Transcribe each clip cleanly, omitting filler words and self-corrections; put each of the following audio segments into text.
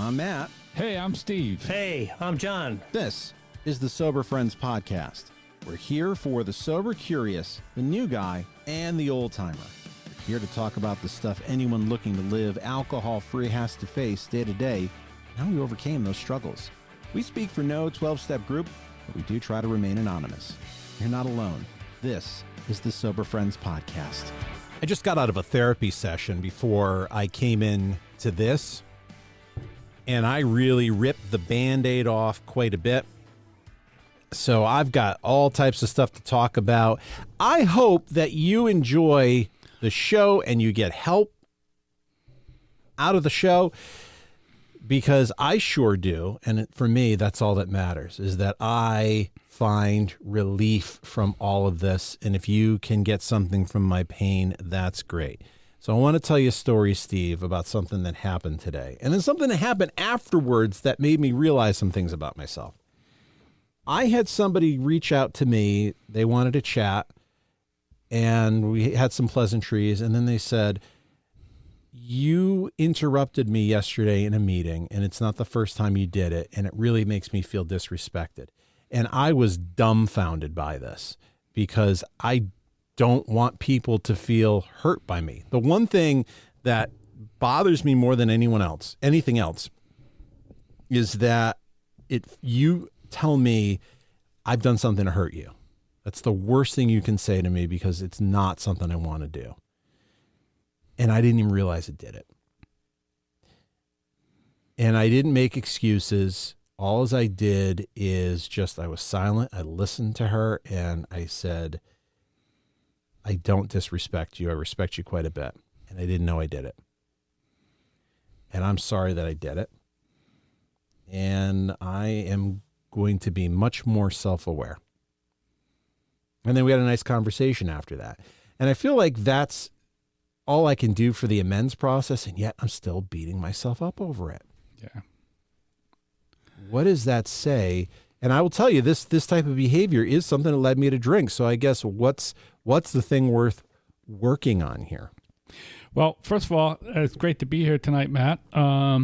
I'm Matt. Hey, I'm Steve. Hey, I'm John. This is the Sober Friends Podcast. We're here for the sober curious, the new guy, and the old timer. We're here to talk about the stuff anyone looking to live alcohol-free has to face day to day, and how we overcame those struggles. We speak for no 12-step group, but we do try to remain anonymous. You're not alone. This is the Sober Friends Podcast. I just got out of a therapy session before I came in to this, and I really ripped the Band-Aid off quite a bit. So I've got all types of stuff to talk about. I hope that you enjoy the show and you get help out of the show, because I sure do. And for me, that's all that matters, is that I find relief from all of this. And if you can get something from my pain, that's great. So I want to tell you a story, Steve, about something that happened today. And then something that happened afterwards that made me realize some things about myself. I had somebody reach out to me. They wanted to chat, and we had some pleasantries. And then they said, you interrupted me yesterday in a meeting, and it's not the first time you did it, and it really makes me feel disrespected. And I was dumbfounded by this, because I don't want people to feel hurt by me. The one thing that bothers me more than anything else, is that you tell me I've done something to hurt you. That's the worst thing you can say to me, because it's not something I want to do. And I didn't even realize it did it. And I didn't make excuses. All as I did is I was silent. I listened to her, and I said, I don't disrespect you. I respect you quite a bit. And I didn't know I did it. And I'm sorry that I did it. And I am going to be much more self-aware. And then we had a nice conversation after that. And I feel like that's all I can do for the amends process, and yet I'm still beating myself up over it. Yeah. What does that say? And I will tell you, this type of behavior is something that led me to drink. So I guess what's the thing worth working on here? Well, first of all, it's great to be here tonight, Matt. Our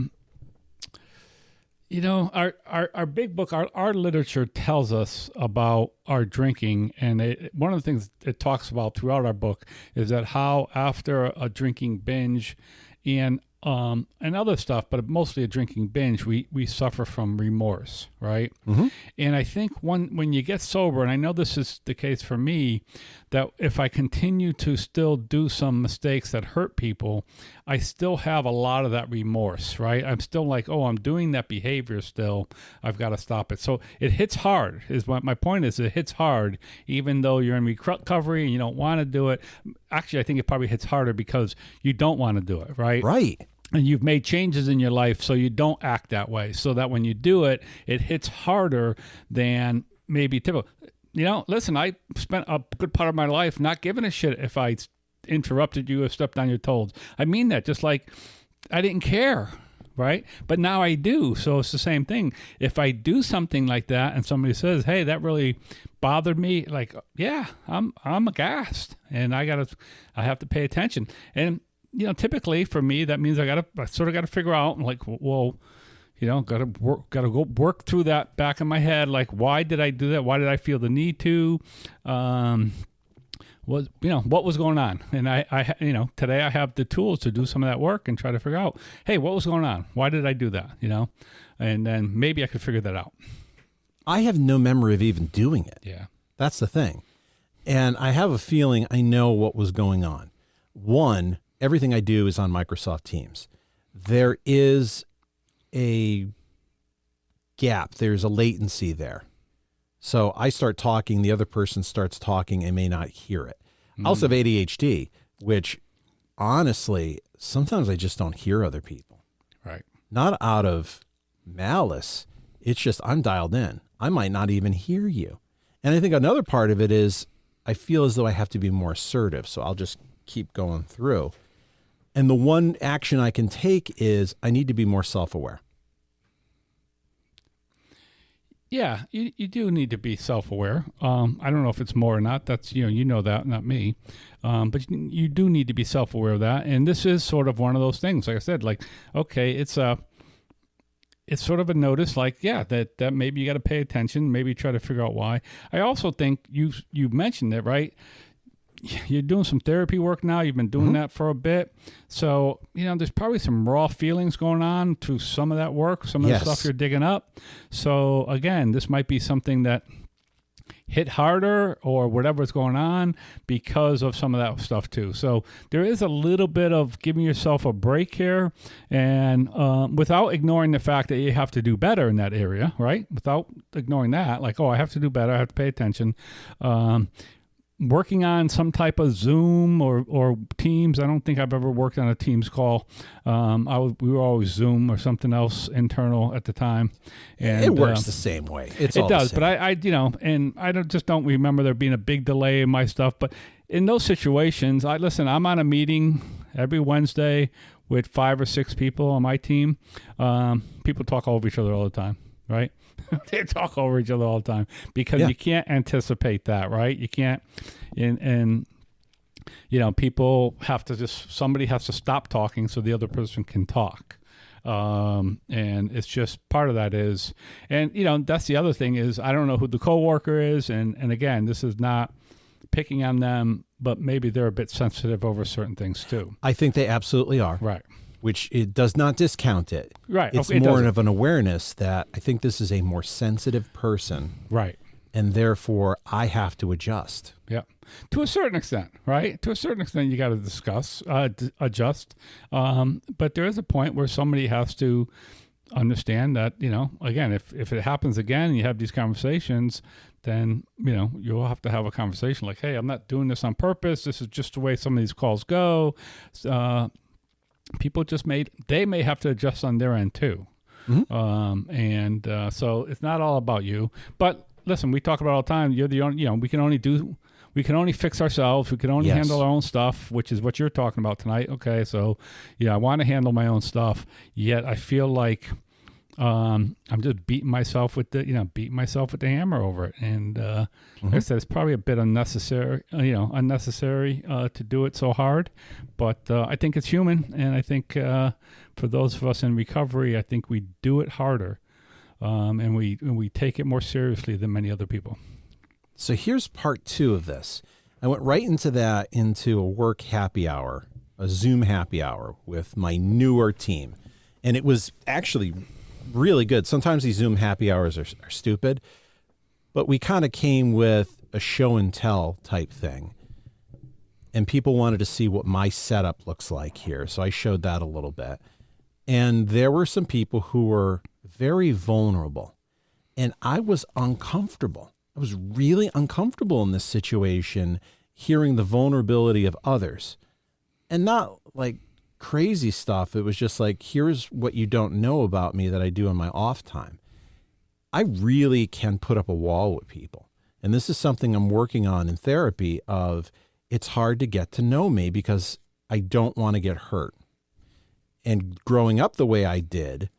big book, our literature tells us about our drinking, and one of the things it talks about throughout our book is that how after a drinking binge and other stuff, but mostly a drinking binge, we suffer from remorse, right? Mm-hmm. And I think when you get sober, and I know this is the case for me, that if I continue to still do some mistakes that hurt people, I still have a lot of that remorse, right? I'm still like, oh, I'm doing that behavior still. I've got to stop it. So it hits hard. Is what my point is. It hits hard, even though you're in recovery and you don't want to do it. Actually, I think it probably hits harder because you don't want to do it, right? Right. And you've made changes in your life so you don't act that way, so that when you do it, it hits harder than maybe typical. Listen, I spent a good part of my life not giving a shit if I interrupted you or stepped on your toes. I mean that, just like I didn't care, right? But now I do, so it's the same thing. If I do something like that and somebody says, hey, that really bothered me, like, yeah, I'm aghast, and I have to pay attention. And typically for me, that means I sort of got to figure out, like, well, got to go work through that back in my head. Like, why did I do that? Why did I feel the need to? What was going on? And I today I have the tools to do some of that work and try to figure out, hey, what was going on? Why did I do that? And then maybe I could figure that out. I have no memory of even doing it. Yeah. That's the thing. And I have a feeling I know what was going on. One, everything I do is on Microsoft Teams. There is a gap. There's a latency there. So I start talking, the other person starts talking and may not hear it. I also have ADHD, which honestly, sometimes I just don't hear other people. Right. Not out of malice. It's just I'm dialed in. I might not even hear you. And I think another part of it is I feel as though I have to be more assertive. So I'll just keep going through. And the one action I can take is I need to be more self-aware. Yeah, you do need to be self-aware. I don't know if it's more or not. That's, you know that, not me. But you do need to be self-aware of that. And this is sort of one of those things. Like I said, like, okay, it's it's sort of a notice like, that maybe you got to pay attention, maybe try to figure out why. I also think you mentioned it, right? You're doing some therapy work now. You've been doing that for a bit. So, there's probably some raw feelings going on through some of that work, some of the stuff you're digging up. So again, this might be something that hit harder or whatever's going on because of some of that stuff too. So there is a little bit of giving yourself a break here, and without ignoring the fact that you have to do better in that area, right? Without ignoring that, like, I have to do better, I have to pay attention. Working on some type of Zoom or Teams. I don't think I've ever worked on a Teams call. We were always Zoom or something else internal at the time. And it works the same way. It does, but I don't remember there being a big delay in my stuff. But in those situations, I'm on a meeting every Wednesday with 5 or 6 people on my team. People talk over each other all the time, right? They talk over each other all the time because you can't anticipate that, right? You can't, and people have to somebody has to stop talking so the other person can talk. And it's just part of that is, and that's the other thing is, I don't know who the coworker is. And again, this is not picking on them, but maybe they're a bit sensitive over certain things too. I think they absolutely are. Right. Which it does not discount it. Right. It's more of an awareness that I think this is a more sensitive person. Right. And therefore I have to adjust. Yeah. To a certain extent, right? To a certain extent, you got to discuss, adjust. But there is a point where somebody has to understand that, again, if it happens again and you have these conversations, then, you'll have to have a conversation like, hey, I'm not doing this on purpose. This is just the way some of these calls go. People they may have to adjust on their end too. Mm-hmm. So it's not all about you, but listen, we talk about it all the time. You're the only, we can only fix ourselves. We can only handle our own stuff, which is what you're talking about tonight. Okay. So I want to handle my own stuff, yet I feel like, I'm just beating myself with the hammer over it. And, like I said, it's probably a bit unnecessary to do it so hard, but, I think it's human. And I think, for those of us in recovery, I think we do it harder. And we take it more seriously than many other people. So here's part 2 of this. I went right into a work happy hour, a Zoom happy hour with my newer team. And it was actually really good. Sometimes these Zoom happy hours are stupid, but we kind of came with a show and tell type thing. And people wanted to see what my setup looks like here. So I showed that a little bit. And there were some people who were very vulnerable. And I was uncomfortable. I was really uncomfortable in this situation, hearing the vulnerability of others. And not like crazy stuff. It was just like, here's what you don't know about me that I do in my off time. I really can put up a wall with people. And this is something I'm working on in therapy of it's hard to get to know me because I don't want to get hurt. And growing up the way I did,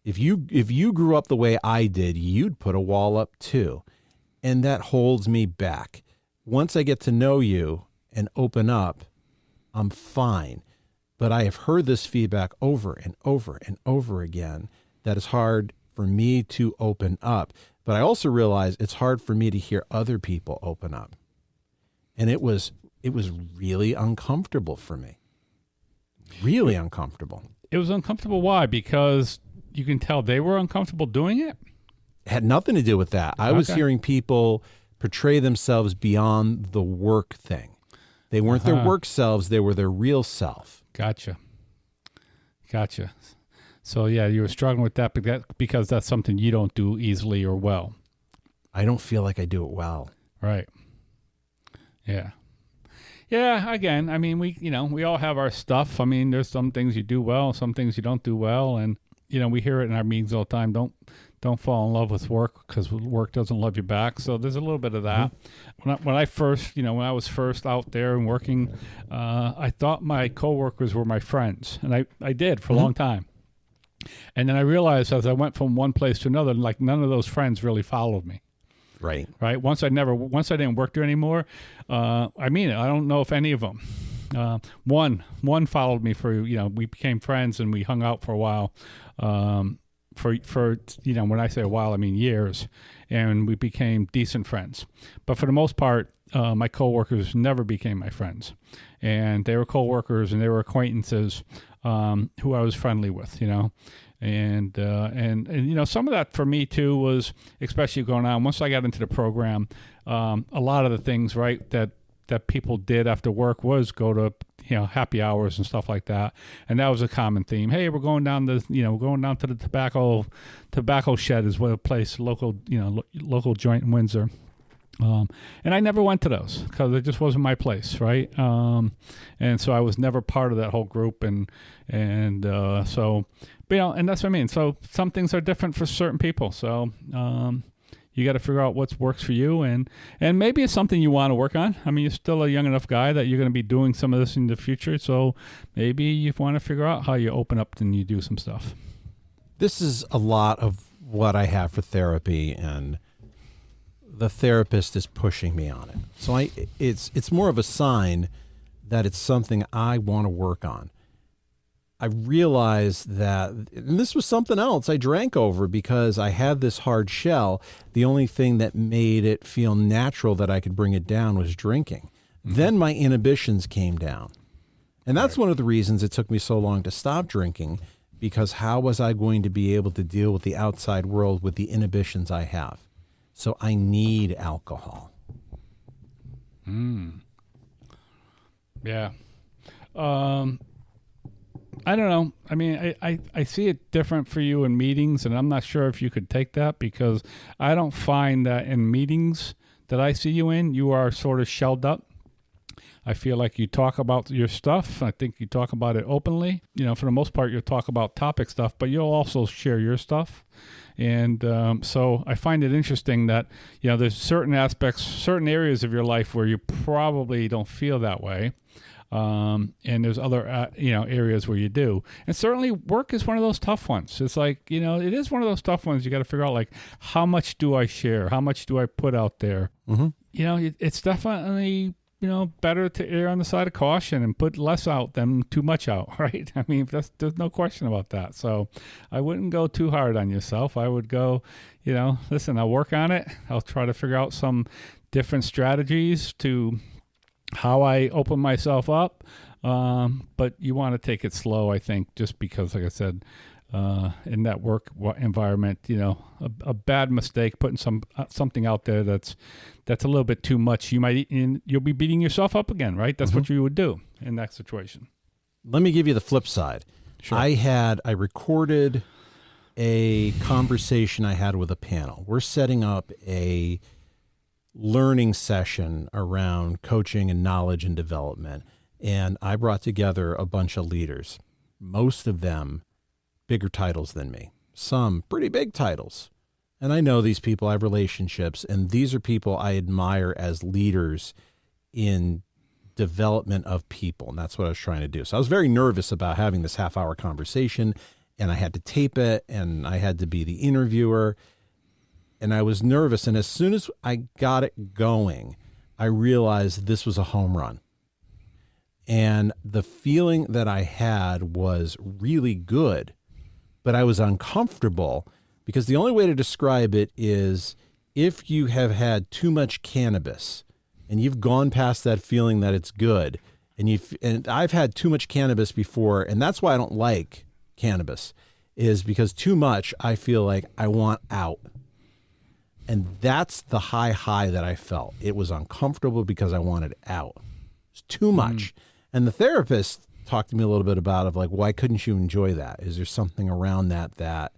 if you grew up the way I did, you'd put a wall up too. And that holds me back. Once I get to know you and open up, I'm fine. But I have heard this feedback over and over and over again that it's hard for me to open up. But I also realize it's hard for me to hear other people open up. And it was really uncomfortable for me. Really uncomfortable. It was uncomfortable. Why? Because you can tell they were uncomfortable doing it? It had nothing to do with that. I was hearing people portray themselves beyond the work thing. They weren't their work selves. They were their real self. Gotcha. So, you were struggling with that because that's something you don't do easily or well. I don't feel like I do it well. Right. Yeah. Yeah, again, I mean, we all have our stuff. I mean, there's some things you do well, some things you don't do well. And, we hear it in our meetings all the time. Don't fall in love with work because work doesn't love you back. So there's a little bit of that. Mm-hmm. When I was first out there and working, I thought my coworkers were my friends, and I did for a long time. And then I realized as I went from one place to another, like none of those friends really followed me. Right. Once I didn't work there anymore. I mean it. I don't know if any of them. One followed me for, we became friends and we hung out for a while. for when I say a while, I mean years, and we became decent friends. But for the most part, my coworkers never became my friends, and they were coworkers and they were acquaintances who I was friendly with, And some of that for me too was, especially going on once I got into the program, a lot of the things, right, that people did after work was go to happy hours and stuff like that, and that was a common theme. Hey, we're going down to the tobacco shed is what a place local joint in Windsor. And I never went to those because it just wasn't my place, right? And so I was never part of that whole group, and so, and that's what I mean. So some things are different for certain people. So you got to figure out what works for you, and maybe it's something you want to work on. I mean, you're still a young enough guy that you're going to be doing some of this in the future. So maybe you want to figure out how you open up and you do some stuff. This is a lot of what I have for therapy, and the therapist is pushing me on it. So it's more of a sign that it's something I want to work on. I realized that, and this was something else I drank over because I had this hard shell. The only thing that made it feel natural that I could bring it down was drinking. Mm-hmm. Then my inhibitions came down. And that's one of the reasons it took me so long to stop drinking, because how was I going to be able to deal with the outside world with the inhibitions I have? So I need alcohol. Yeah. I don't know. I mean, I see it different for you in meetings, and I'm not sure if you could take that, because I don't find that in meetings that I see you in, you are sort of shelled up. I feel like you talk about your stuff. I think you talk about it openly. For the most part, you'll talk about topic stuff, but you'll also share your stuff. And so I find it interesting that, there's certain aspects, certain areas of your life where you probably don't feel that way. And there's other, areas where you do. And certainly work is one of those tough ones. It's like, it is one of those tough ones. You got to figure out, like, how much do I share? How much do I put out there? Mm-hmm. It's definitely, better to err on the side of caution and put less out than too much out, right? I mean, there's no question about that. So I wouldn't go too hard on yourself. I would go, listen, I'll work on it. I'll try to figure out some different strategies to how I open myself up. But you want to take it slow, I think, just because, like I said, in that work environment, a bad mistake, putting something out there that's a little bit too much, you'll be beating yourself up again, right? That's what you would do in that situation. Let me give you the flip side. Sure. I recorded a conversation I had with a panel. We're setting up a learning session around coaching and knowledge and development, and I brought together a bunch of leaders, most of them bigger titles than me, some pretty big titles. And I know these people, I have relationships, and these are people I admire as leaders in development of people. And that's what I was trying to do. So I was very nervous about having this half-hour conversation, and I had to tape it, and I had to be the interviewer, and I was nervous. And as soon as I got it going, I realized this was a home run. And the feeling that I had was really good, but I was uncomfortable, because the only way to describe it is if you have had too much cannabis and you've gone past that feeling that it's good, and I've had too much cannabis before, and that's why I don't like cannabis, is because too much, I feel like I want out. And that's the high that I felt. It was uncomfortable because I wanted out. It's too much. And the therapist talked to me a little bit about why couldn't you enjoy that? Is there something around that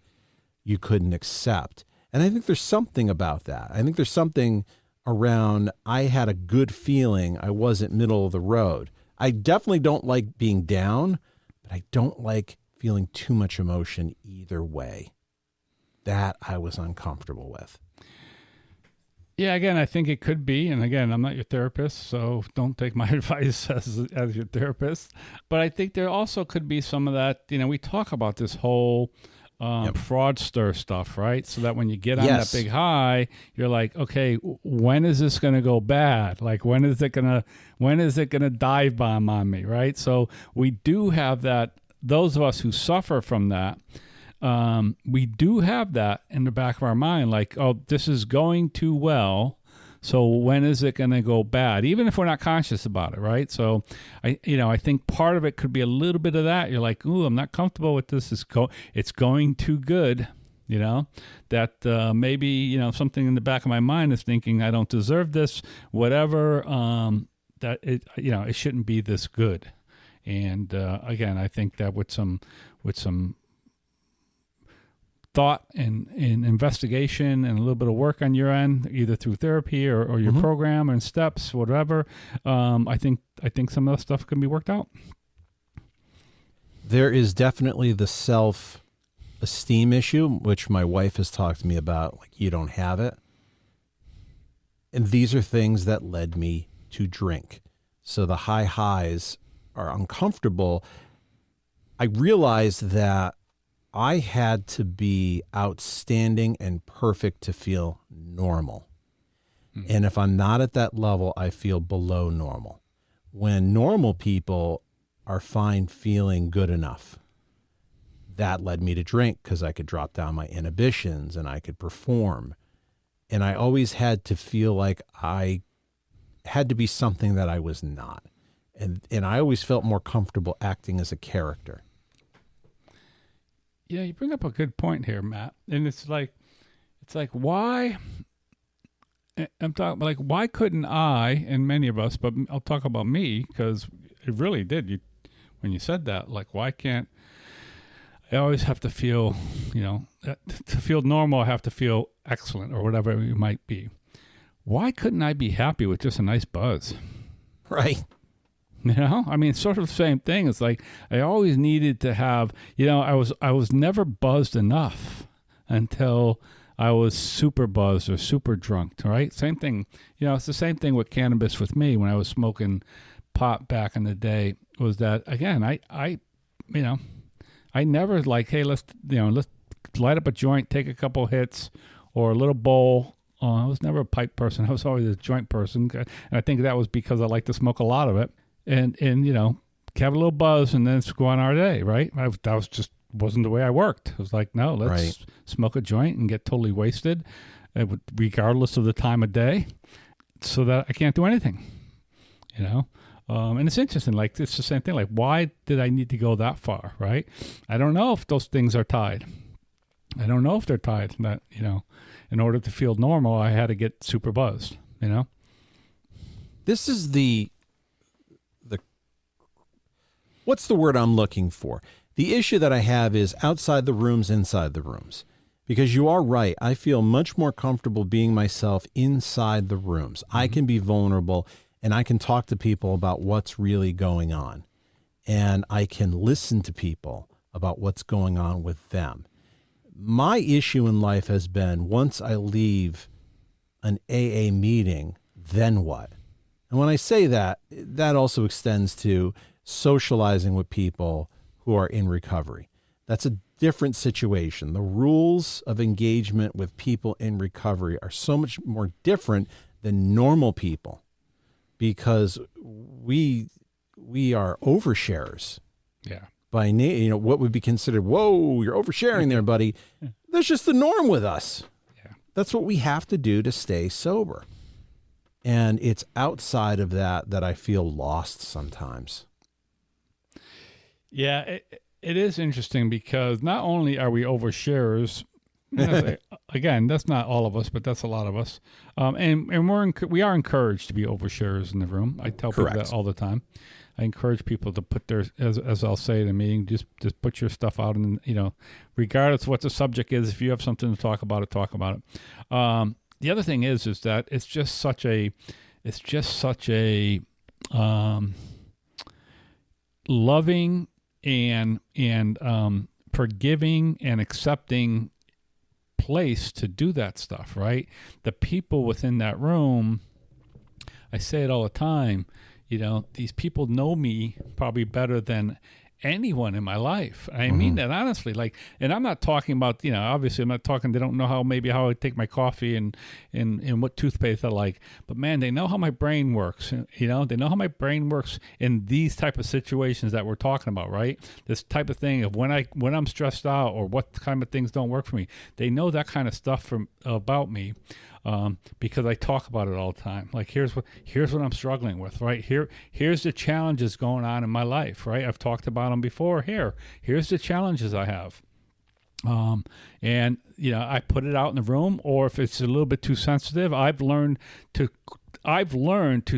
you couldn't accept? And I think there's something about that. I think there's something around, I had a good feeling. I wasn't middle of the road. I definitely don't like being down, but I don't like feeling too much emotion either way. That I was uncomfortable with. Yeah, again, I think it could be, and again, I'm not your therapist, so don't take my advice as your therapist. But I think there also could be some of that, we talk about this whole fraudster stuff, right? So that when you get on that big high, you're like, okay, when is this going to go bad? Like, when is it going to dive bomb on me, right? So we do have that, those of us who suffer from that, we do have that in the back of our mind, like, oh, this is going too well. So when is it going to go bad? Even if we're not conscious about it, right? So I think part of it could be a little bit of that. You're like, ooh, I'm not comfortable with this. It's going too good. That maybe, something in the back of my mind is thinking I don't deserve this, whatever, that it shouldn't be this good. And again, I think that with some thought and investigation and a little bit of work on your end, either through therapy or your program and steps, whatever, I think some of that stuff can be worked out. There is definitely the self-esteem issue, which my wife has talked to me about, like, you don't have it. And these are things that led me to drink. So the high highs are uncomfortable. I realized that I had to be outstanding and perfect to feel normal. And if I'm not at that level, I feel below normal. When normal people are fine feeling good enough, that led me to drink because I could drop down my inhibitions and I could perform. And I always had to feel like I had to be something that I was not. And I always felt more comfortable acting as a character. Yeah, you bring up a good point here, Matt. And it's like why? I'm talking like, why couldn't I, and many of us, but I'll talk about me because it really did. When you said that, like, why can't I always have to feel, to feel normal, I have to feel excellent or whatever it might be. Why couldn't I be happy with just a nice buzz? Right. I mean, it's sort of the same thing. It's like I always needed to have, I was never buzzed enough until I was super buzzed or super drunk, right? Same thing. It's the same thing with cannabis with me when I was smoking pot back in the day, was that, again, I never like, hey, let's light up a joint, take a couple hits or a little bowl. I was never a pipe person. I was always a joint person. And I think that was because I like to smoke a lot of it. And have a little buzz and then go on our day, right? That was just wasn't the way I worked. It was like, no, let's smoke a joint and get totally wasted, regardless of the time of day, so that I can't do anything, And it's interesting, like, it's the same thing. Like, why did I need to go that far, right? I don't know if those things are tied. I don't know if they're tied. That, in order to feel normal, I had to get super buzzed, This is the what's the word I'm looking for? The issue that I have is outside the rooms, inside the rooms. Because you are right. I feel much more comfortable being myself inside the rooms. I can be vulnerable and I can talk to people about what's really going on. And I can listen to people about what's going on with them. My issue in life has been, once I leave an AA meeting, then what? And when I say that, that also extends to socializing with people who are in recovery. That's a different situation. The rules of engagement with people in recovery are so much more different than normal people because we are oversharers. Yeah. By what would be considered, whoa, you're oversharing there, buddy. That's just the norm with us. Yeah. That's what we have to do to stay sober. And it's outside of that I feel lost sometimes. Yeah, it is interesting because not only are we oversharers, again, that's not all of us, but that's a lot of us, and we are encouraged to be oversharers in the room. I tell people that all the time. I encourage people to put their, as I'll say in a meeting, just put your stuff out, and regardless of what the subject is, if you have something to talk about it, talk about it. The other thing is that it's just such a loving and forgiving and accepting place to do that stuff, right? The people within that room, I say it all the time, these people know me probably better than anyone in my life. I mean that honestly. Like, and I'm not talking about, obviously I'm not talking, they don't know how I take my coffee and what toothpaste I like. But man, they know how my brain works. They know how my brain works in these type of situations that we're talking about, right? This type of thing of when I'm stressed out or what kind of things don't work for me. They know that kind of stuff about me. Because I talk about it all the time. Like, here's what I'm struggling with, right? Here's the challenges going on in my life, right? I've talked about them before. Here's the challenges I have. And I put it out in the room, or if it's a little bit too sensitive, I've learned to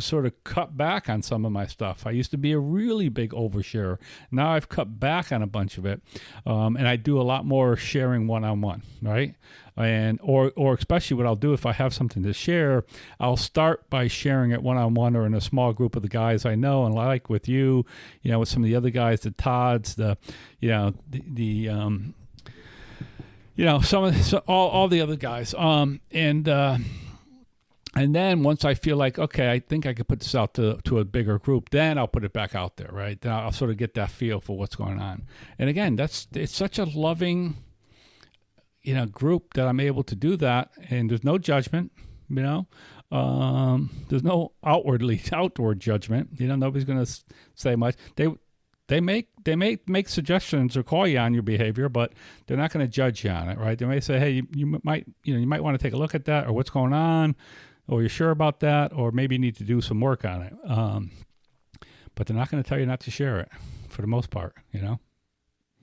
sort of cut back on some of my stuff. I used to be a really big oversharer. Now I've cut back on a bunch of it. And I do a lot more sharing one-on-one, right? And or especially what I'll do if I have something to share, I'll start by sharing it one-on-one or in a small group of the guys I know and like with you, with some of the other guys, the Todds, all the other guys. And then once I feel like, okay, I think I could put this out to a bigger group, then I'll put it back out there, right? Then I'll sort of get that feel for what's going on. And again, it's such a loving, group that I'm able to do that. And there's no judgment, there's no outward judgment. Nobody's going to say much. They may make suggestions or call you on your behavior, but they're not going to judge you on it, right? They may say, hey, you might want to take a look at that, or what's going on, or you're sure about that, or maybe you need to do some work on it. But they're not going to tell you not to share it for the most part, A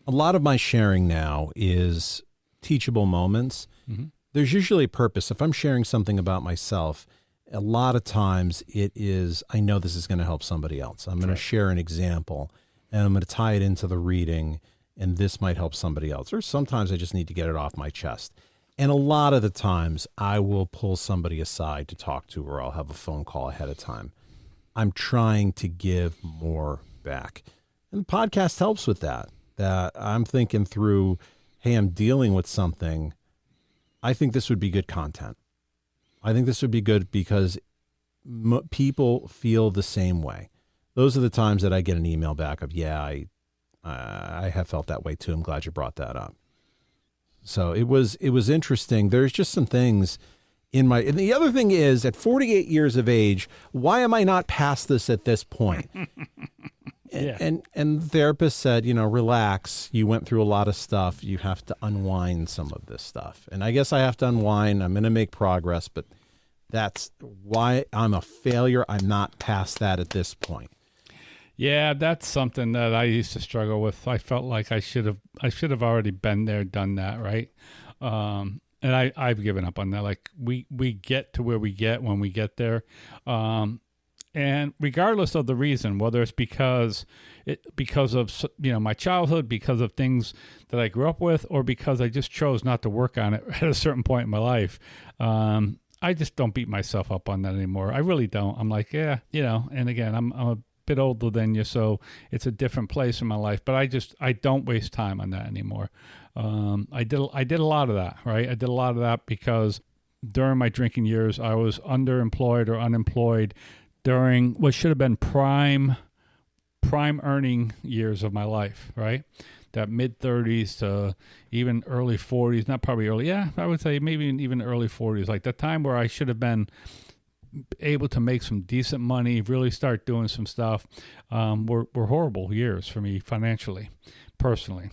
lot of my sharing now is teachable moments. Mm-hmm. There's usually a purpose. If I'm sharing something about myself, a lot of times it is, I know this is going to help somebody else. I'm going to share an example, and I'm going to tie it into the reading, and this might help somebody else. Or sometimes I just need to get it off my chest. And a lot of the times I will pull somebody aside to talk to, or I'll have a phone call ahead of time. I'm trying to give more back. And the podcast helps with that I'm thinking through, hey, I'm dealing with something. I think this would be good content. I think this would be good because people feel the same way. Those are the times that I get an email back of, I have felt that way too. I'm glad you brought that up. So it was interesting. There's just some things and the other thing is, at 48 years of age, why am I not past this at this point? Yeah. And the therapist said, relax. You went through a lot of stuff. You have to unwind some of this stuff. And I guess I have to unwind. I'm going to make progress, but that's why I'm a failure. I'm not past that at this point. Yeah, that's something that I used to struggle with. I felt like I should have already been there, done that, right? And I've given up on that. Like we get to where we get when we get there. And regardless of the reason, whether it's because of my childhood, because of things that I grew up with, or because I just chose not to work on it at a certain point in my life, I just don't beat myself up on that anymore. I really don't. I'm like, yeah, and again, I'm a bit older than you, so it's a different place in my life, but I don't waste time on that anymore. I did a lot of that, right? I did a lot of that because during my drinking years, I was underemployed or unemployed during what should have been prime earning years of my life, right? That mid 30s to even early 40s, not probably early, yeah, I would say maybe even early 40s, like the time where I should have been able to make some decent money, really start doing some stuff, were horrible years for me financially, personally.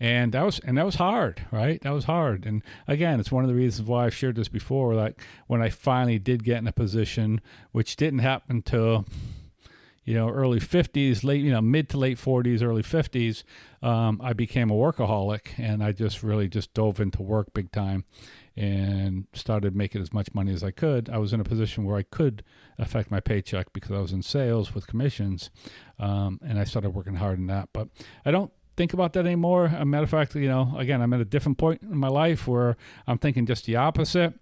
And that was hard, right? That was hard. And again, it's one of the reasons why I've shared this before, like when I finally did get in a position, which didn't happen till, early 50s, mid to late 40s, early 50s, I became a workaholic, and I just really dove into work big time and started making as much money as I could. I was in a position where I could affect my paycheck because I was in sales with commissions, and I started working hard in that. But I don't think about that anymore. As a matter of fact, again, I'm at a different point in my life where I'm thinking just the opposite.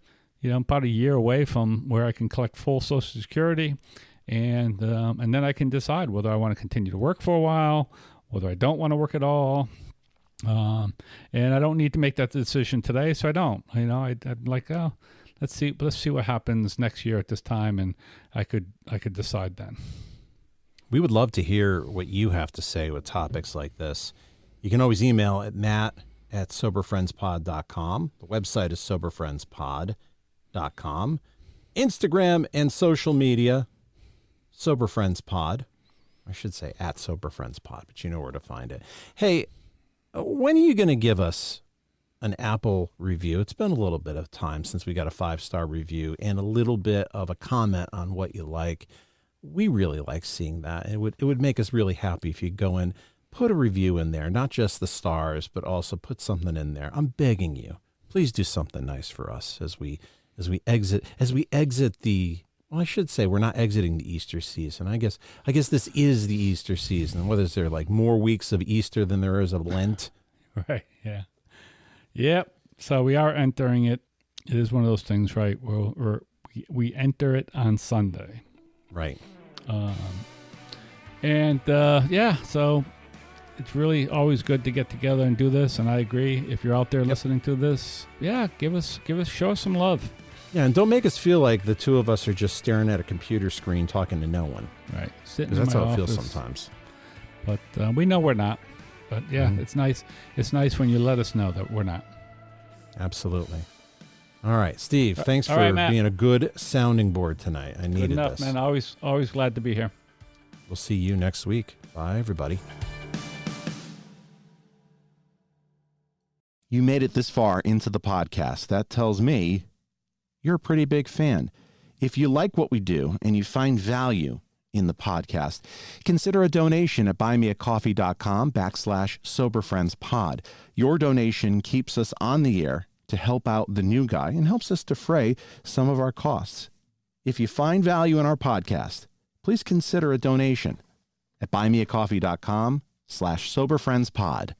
I'm about a year away from where I can collect full Social Security, and then I can decide whether I want to continue to work for a while, whether I don't want to work at all. And I don't need to make that decision today, so I don't. I'd like, let's see what happens next year at this time, and I could decide then. We would love to hear what you have to say with topics like this. You can always email at matt@soberfriendspod.com. The website is soberfriendspod.com. Instagram and social media, soberfriendspod. I should say at soberfriendspod, but you know where to find it. Hey, when are you going to give us an Apple review? It's been a little bit of time since we got a 5-star review and a little bit of a comment on what you like. We really like seeing that. It would make us really happy if you go in, put a review in there, not just the stars, but also put something in there. I'm begging you, please do something nice for us as we exit the. Well, I should say we're not exiting the Easter season. I guess this is the Easter season. Whether is there like more weeks of Easter than there is of Lent? Right. Yeah. Yep. So we are entering it. It is one of those things, right? We enter it on Sunday. Right. So it's really always good to get together and do this. And I agree. If you're out there listening to this, show us some love. Yeah, and don't make us feel like the two of us are just staring at a computer screen talking to no one. Right. Because that's how it feels sometimes. But we know we're not. But It's nice. It's nice when you let us know that we're not. Absolutely. All right, Steve, thanks for being a good sounding board tonight. I needed this. Man. Always glad to be here. We'll see you next week. Bye, everybody. You made it this far into the podcast. That tells me you're a pretty big fan. If you like what we do and you find value in the podcast, consider a donation at buymeacoffee.com/soberfriendspod. Your donation keeps us on the air to help out the new guy and helps us defray some of our costs. If you find value in our podcast, please consider a donation at buymeacoffee.com/soberfriendspod.